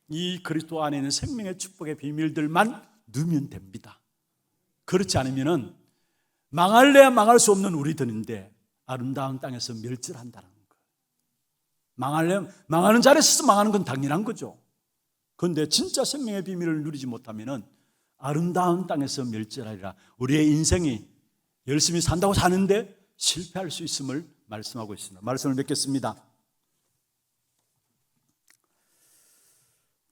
이 그리스도 안에 있는 생명의 축복의 비밀들만 누면 됩니다. 그렇지 않으면 망할래야 망할 수 없는 우리들인데 아름다운 땅에서 멸절한다는 거예요. 망하는 자리에 서서 망하는 건 당연한 거죠. 그런데 진짜 생명의 비밀을 누리지 못하면 아름다운 땅에서 멸절하리라. 우리의 인생이 열심히 산다고 사는데 실패할 수 있음을 말씀하고 있습니다. 말씀을 맺겠습니다.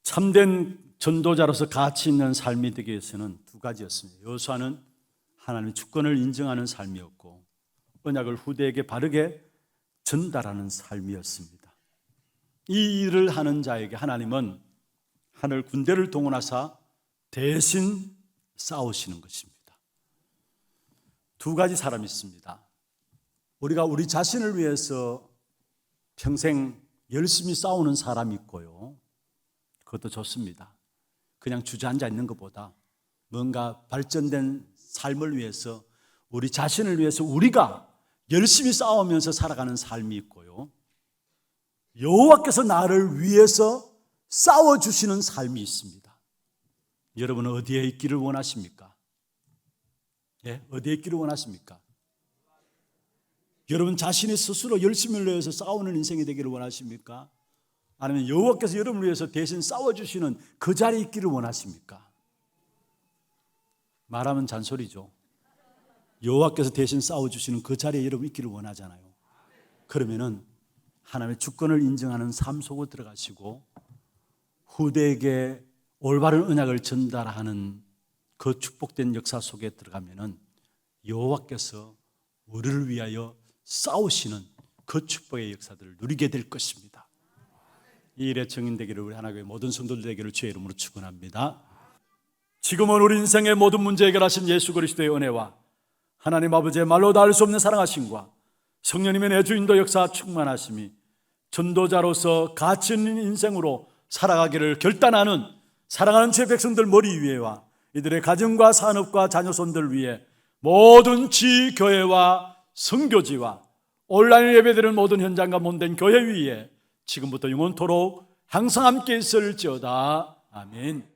참된 전도자로서 가치 있는 삶이 되기 위해서는 두 가지였습니다. 여호수아는 하나님의 주권을 인정하는 삶이었고 언약을 후대에게 바르게 전달하는 삶이었습니다. 이 일을 하는 자에게 하나님은 하늘 군대를 동원하사 대신 싸우시는 것입니다. 두 가지 사람이 있습니다. 우리가 우리 자신을 위해서 평생 열심히 싸우는 사람이 있고요. 그것도 좋습니다. 그냥 주저앉아 있는 것보다 뭔가 발전된 삶을 위해서 우리 자신을 위해서 우리가 열심히 싸우면서 살아가는 삶이 있고요. 여호와께서 나를 위해서 싸워주시는 삶이 있습니다. 여러분은 어디에 있기를 원하십니까? 예? 어디에 있기를 원하십니까? 여러분 자신이 스스로 열심을 위해서 싸우는 인생이 되기를 원하십니까? 아니면 여호와께서 여러분을 위해서 대신 싸워주시는 그 자리에 있기를 원하십니까? 말하면 잔소리죠. 여호와께서 대신 싸워주시는 그 자리에 여러분 있기를 원하잖아요. 그러면은 하나님의 주권을 인정하는 삶 속으로 들어가시고 후대에게 올바른 언약을 전달하는 그 축복된 역사 속에 들어가면은 여호와께서 우리를 위하여 싸우시는 그 축복의 역사들을 누리게 될 것입니다. 이 일에 증인되기를 우리 하나님의 모든 성도들 되기를 주의 이름으로 축원합니다. 지금은 우리 인생의 모든 문제 해결하신 예수 그리스도의 은혜와 하나님 아버지의 말로 다 알 수 없는 사랑하심과 성령님의 내주인도 역사 충만하심이 전도자로서 가치 있는 인생으로 살아가기를 결단하는 사랑하는 제 백성들 머리 위에와 이들의 가정과 산업과 자녀손들 위해 모든 지교회와 선교지와 온라인 예배드리는 모든 현장과 몸된 교회 위에 지금부터 영원토록 항상 함께 있을지어다. 아멘.